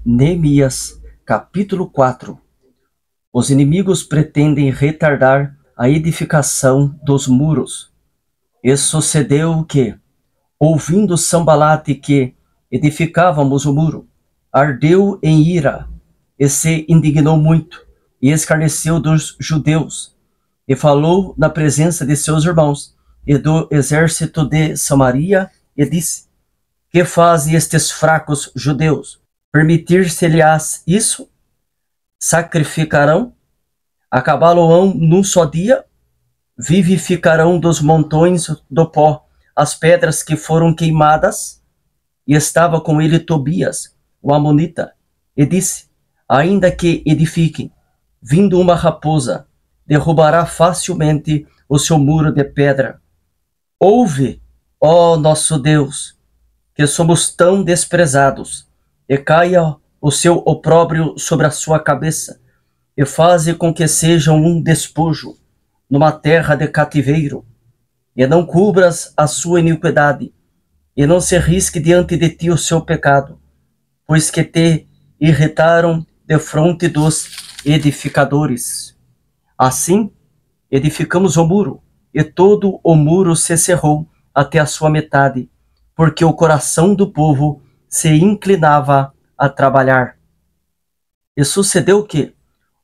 Neemias, capítulo 4. Os inimigos pretendem retardar a edificação dos muros. E sucedeu que, ouvindo Sambalate que edificávamos o muro, ardeu em ira, e se indignou muito, e escarneceu dos judeus, e falou na presença de seus irmãos e do exército de Samaria, e disse: que fazem estes fracos judeus? Permitir-se-lhes isso? Sacrificarão? Acabá-lo-ão num só dia? Vivificarão dos montões do pó as pedras que foram queimadas? E estava com ele Tobias, o amonita, e disse: ainda que edifiquem, vindo uma raposa, derrubará facilmente o seu muro de pedra. Ouve, ó nosso Deus, que somos tão desprezados, e caia o seu opróbrio sobre a sua cabeça, e faze com que sejam um despojo numa terra de cativeiro, e não cubras a sua iniquidade, e não se risque diante de ti o seu pecado, pois que te irritaram defronte dos edificadores. Assim, edificamos o muro, e todo o muro se cerrou até a sua metade, porque o coração do povo se inclinava a trabalhar. E sucedeu que,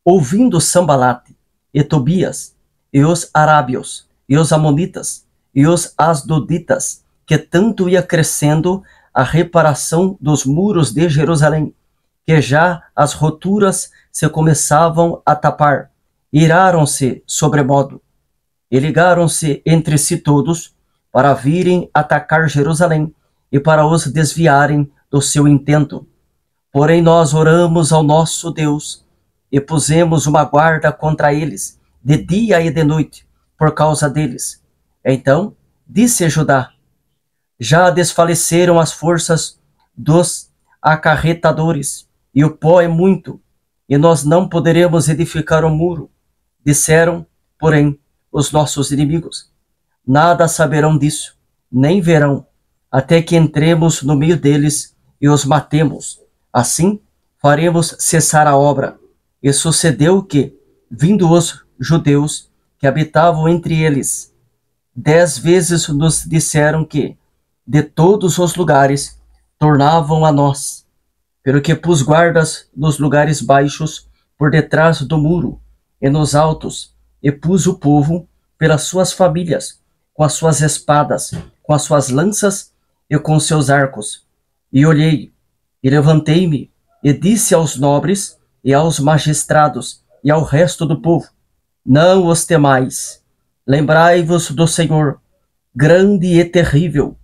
ouvindo Sambalate, e Tobias, e os arábios, e os amonitas, e os asdoditas, que tanto ia crescendo a reparação dos muros de Jerusalém, que já as roturas se começavam a tapar, iraram-se sobremodo, e ligaram-se entre si todos, para virem atacar Jerusalém e para os desviarem do seu intento. Porém nós oramos ao nosso Deus e pusemos uma guarda contra eles, de dia e de noite, por causa deles. Então disse Judá: já desfaleceram as forças dos acarretadores, e o pó é muito, e nós não poderemos edificar o muro. Disseram, porém, os nossos inimigos: nada saberão disso, nem verão, até que entremos no meio deles e os matemos. Assim faremos cessar a obra. E sucedeu que, vindo os judeus que habitavam entre eles, 10 vezes nos disseram que, de todos os lugares, tornavam a nós, pelo que pus guardas nos lugares baixos, por detrás do muro, e nos altos, e pus o povo pelas suas famílias, com as suas espadas, com as suas lanças e com seus arcos. E olhei, e levantei-me, e disse aos nobres, e aos magistrados, e ao resto do povo: não os temais, lembrai-vos do Senhor, grande e terrível,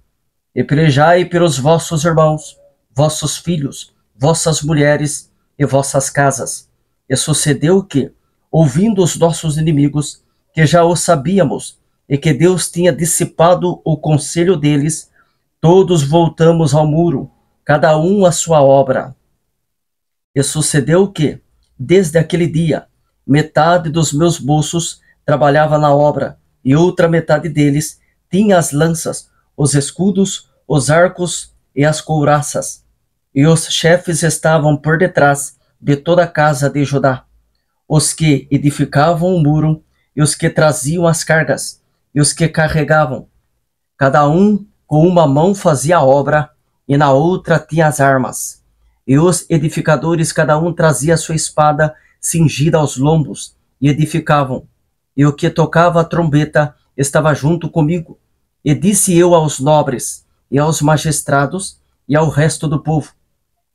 e pelejai pelos vossos irmãos, vossos filhos, vossas mulheres e vossas casas. E sucedeu que, ouvindo os nossos inimigos, que já o sabíamos, e que Deus tinha dissipado o conselho deles, todos voltamos ao muro, cada um à sua obra. E sucedeu que, desde aquele dia, metade dos meus moços trabalhava na obra, e outra metade deles tinha as lanças, os escudos, os arcos e as couraças. E os chefes estavam por detrás de toda a casa de Judá, os que edificavam o muro, e os que traziam as cargas, e os que carregavam. Cada um com uma mão fazia a obra, e na outra tinha as armas. E os edificadores, cada um trazia a sua espada cingida aos lombos, e edificavam. E o que tocava a trombeta estava junto comigo. E disse eu aos nobres, e aos magistrados, e ao resto do povo: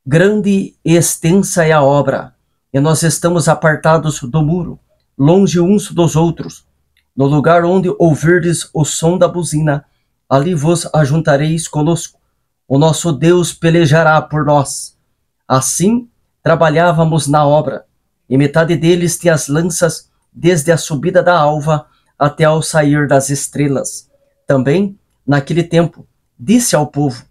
grande e extensa é a obra, e nós estamos apartados do muro, longe uns dos outros. No lugar onde ouvirdes o som da buzina, ali vos ajuntareis conosco. O nosso Deus pelejará por nós. Assim trabalhávamos na obra, e metade deles tinha as lanças desde a subida da alva até ao sair das estrelas. Também, naquele tempo, disse ao povo: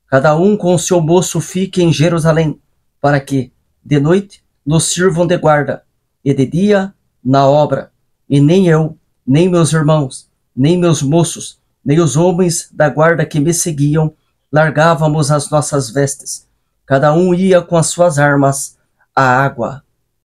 cada um com o seu moço fique em Jerusalém, para que, de noite, nos sirvam de guarda, e de dia, na obra. E nem eu, nem meus irmãos, nem meus moços, nem os homens da guarda que me seguiam, largávamos as nossas vestes. Cada um ia com as suas armas à água.